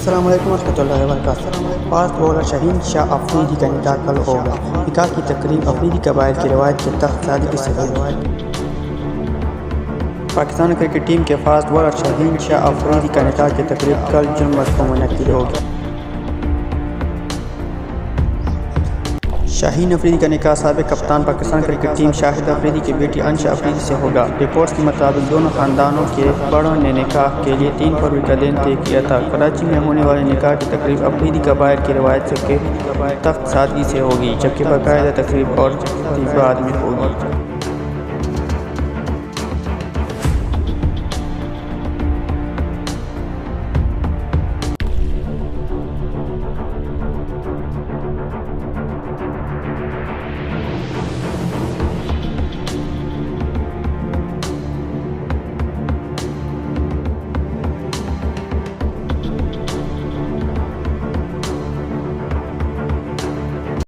अस्सलाम वालेकुम रहमतुल्लाहि व बरकातहू। फास्ट बॉलर शाहीन शाह अफरीदी का निकाह कल होगा। निकाह की तकरीब अफरीदी कबाइल की रवायत के तहत सादगी से होगी। पाकिस्तान क्रिकेट टीम के फास्ट बॉलर शाहीन शाह अफरीदी का निकाह की तकरीब कल जुम्मत को मुनक्किद होगी। शाहीन अफरीदी का निकाह साबिक कप्तान पाकिस्तान क्रिकेट टीम शाहिद अफरीदी की बेटी अंशा अफरीदी से होगा। रिपोर्ट्स के मुताबिक दोनों खानदानों के बड़ों ने निकाह के लिए 3 फरवरी का दिन तय किया था। कराची में होने वाले निकाह की तकरीब अफरीदी कबाइल की रवायत के तहत सादगी से होगी, जबकि बाकायदा तकरीब और बाद में होगी।